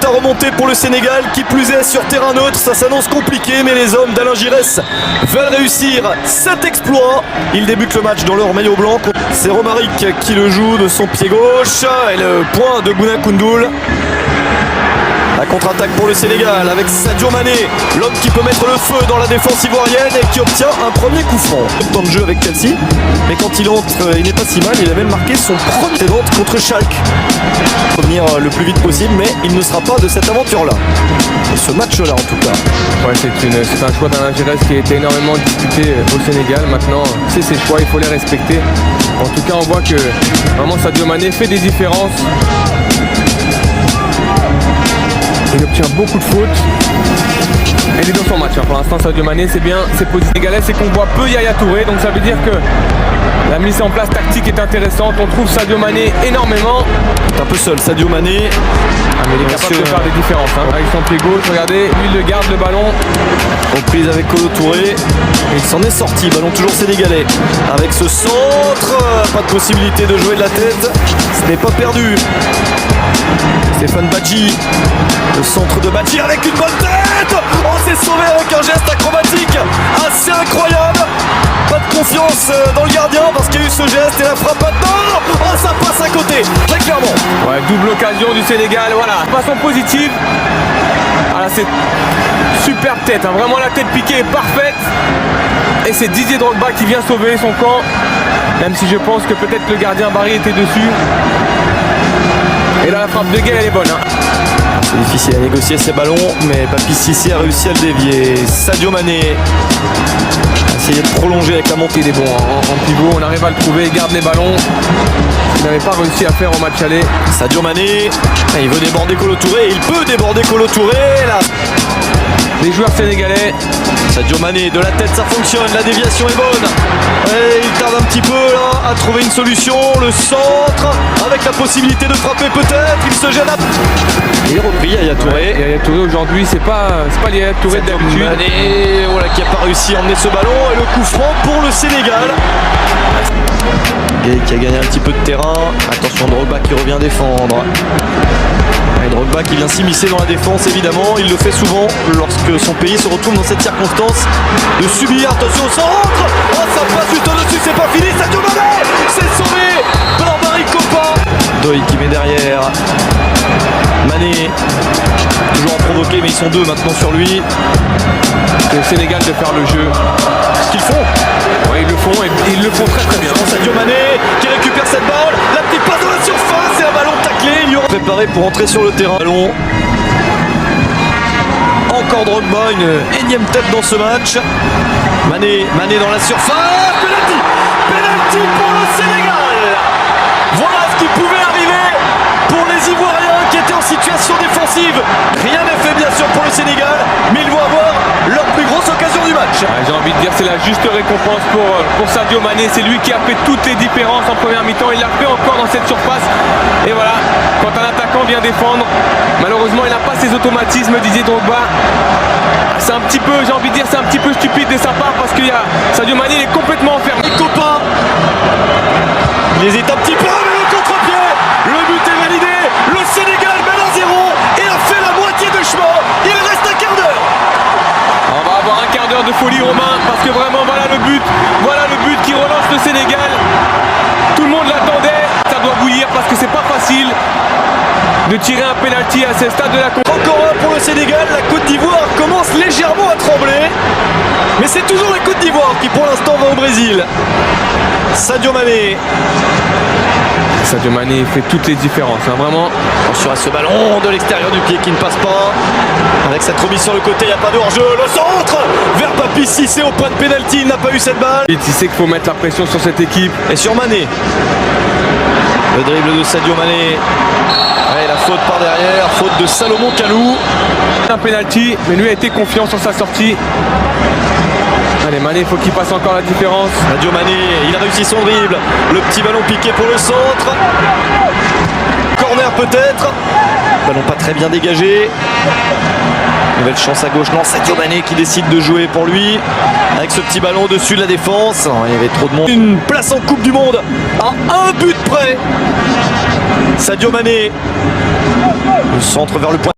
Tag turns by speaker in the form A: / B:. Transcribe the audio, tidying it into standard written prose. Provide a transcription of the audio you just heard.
A: à remonter pour le Sénégal, qui plus est sur terrain neutre. Ça s'annonce compliqué, mais les hommes d'Alain Giresse veulent réussir cet exploit. Ils débutent le match dans leur maillot blanc. C'est Romaric qui le joue de son pied gauche et le point de Bouna Koundoul. La contre-attaque pour le Sénégal avec Sadio Mané, l'homme qui peut mettre le feu dans la défense ivoirienne et qui obtient un premier coup franc. Temps de jeu avec Chelsea, mais quand il entre, il n'est pas si mal. Il a même marqué son premier vente contre Schalke. Revenir le plus vite possible, mais il ne sera pas de cette aventure-là. De ce match-là en tout cas.
B: Ouais, c'est un choix d'Alain Giresse qui a été énormément discuté au Sénégal. Maintenant, c'est ses choix, il faut les respecter. En tout cas, on voit que vraiment Sadio Mané fait des différences. Il obtient beaucoup de fautes. Il est dans son match. Pour l'instant, Sadio Mané, c'est bien. C'est positif. Sénégalais, c'est qu'on voit peu Yaya Touré. Donc ça veut dire que la mise en place tactique est intéressante. On trouve Sadio Mané énormément.
A: C'est un peu seul, Sadio Mané.
B: Mais il est capable de faire des différences. Avec son pied gauche, regardez, lui il le garde le ballon.
A: Reprise avec Kolo Touré. Et il s'en est sorti. Ballon toujours sénégalais. Avec ce centre, pas de possibilité de jouer de la tête. Ce n'est pas perdu. Stéphane Badji, le centre de Badji avec une bonne tête. Oh, c'est sauvé avec un geste acrobatique assez incroyable. Pas de confiance dans le gardien parce qu'il y a eu ce geste et la frappe maintenant. Oh, ça passe à côté, très clairement.
B: Ouais, double occasion du Sénégal, voilà. Façon positive. Voilà, c'est superbe tête, hein. Vraiment la tête piquée est parfaite. Et c'est Didier Drogba qui vient sauver son camp. Même si je pense que peut-être le gardien Barry était dessus. Et là la frappe de Gueye elle est bonne, hein.
A: C'est difficile à négocier ces ballons, mais Papi Cissé a réussi à le dévier. Sadio Mané a essayé de prolonger avec la montée.
B: Il est bon en pivot, on arrive à le trouver, il garde les ballons. Il n'avait pas réussi à faire au match aller.
A: Sadio Mané, il veut déborder Kolo Touré, il peut déborder Kolo Touré là.
B: Les joueurs sénégalais.
A: Sadio Mané, de la tête ça fonctionne, la déviation est bonne. Et il tarde un petit peu là à trouver une solution. Le centre avec la possibilité de frapper peut-être. Il se gêne à... Il est repris Yaya Touré.
B: Ouais, Yaya Touré aujourd'hui c'est pas Yaya Touré d'habitude.
A: Mané, voilà, qui n'a pas réussi à emmener ce ballon. Et le coup franc pour le Sénégal. Gueye qui a gagné un petit peu de terrain. Attention, Drogba qui revient défendre. Et Drogba qui vient s'immiscer dans la défense évidemment, il le fait souvent lorsque son pays se retrouve dans cette circonstance de subir. Attention au centre, oh, ça passe juste au-dessus, c'est pas fini, Sadio Mané, c'est sauvé par Barry Kopa. Doy qui met derrière, Mané, toujours en provoqué mais ils sont deux maintenant sur lui.
B: C'est au Sénégal de faire le jeu.
A: Ce qu'ils font.
B: Ouais, ils le font et ils le font très très bien.
A: Sadio Mané qui récupère cette balle, la petite passe dans la surface et un ballon taclé. Il y aura préparé pour entrer sur le terrain. Ballon. Encore Drogba, une énième tête dans ce match. Mané dans la surface. Penalty pour le Sénégal. Voilà ce qui pouvait arriver pour les Ivoiriens qui étaient en situation défensive. Rien n'est fait bien sûr pour le Sénégal, mais ils vont avoir leur plus grosse occasion du match.
B: J'ai envie de dire c'est la juste récompense pour Sadio Mané. C'est lui qui a fait toutes les différences en première mi-temps. Il l'a fait encore dans cette surface. Et voilà, quand un attaquant vient défendre, malheureusement il n'a pas ses automatismes, Didier Drogba. C'est un petit peu, j'ai envie de dire, c'est un petit peu stupide de sa part parce qu'il y a Sadio Mané, il est complètement enfermé.
A: Copain, il hésite un petit peu, mais le contre-pied, le but est validé. Le Sénégal mène à 0 et a fait la moitié de chemin. Il reste un quart d'heure.
B: On va avoir un quart d'heure de folie, Romain, parce que vraiment voilà le but qui relance le Sénégal. Tout le monde l'attendait, ça doit bouillir parce que c'est pas facile de tirer un penalty à ce stade de la compétition.
A: Encore un pour le Sénégal, la Côte d'Ivoire commence légèrement à trembler. Mais c'est toujours la Côte d'Ivoire qui pour l'instant va au Brésil. Sadio Mané.
B: Sadio Mané fait toutes les différences, hein, vraiment.
A: Attention à ce ballon de l'extérieur du pied qui ne passe pas. Avec cette remise sur le côté, il n'y a pas de hors-jeu. Le centre vers Papi Cissé au point de pénalty, il n'a pas eu cette balle.
B: Il sait qu'il faut mettre la pression sur cette équipe.
A: Et sur Mané. Le dribble de Sadio Mané. Et la faute par derrière, faute de Salomon Kalou.
B: Un penalty, mais lui a été confiant sur sa sortie. Allez, Mané, il faut qu'il passe encore la différence.
A: Sadio Mané, il a réussi son dribble. Le petit ballon piqué pour le centre. Corner peut-être. Ballon pas très bien dégagé. Nouvelle chance à gauche. Non, Sadio Mané qui décide de jouer pour lui. Avec ce petit ballon au-dessus de la défense. Il y avait trop de monde. Une place en Coupe du Monde à un but près. Sadio Mané. Le centre vers le point.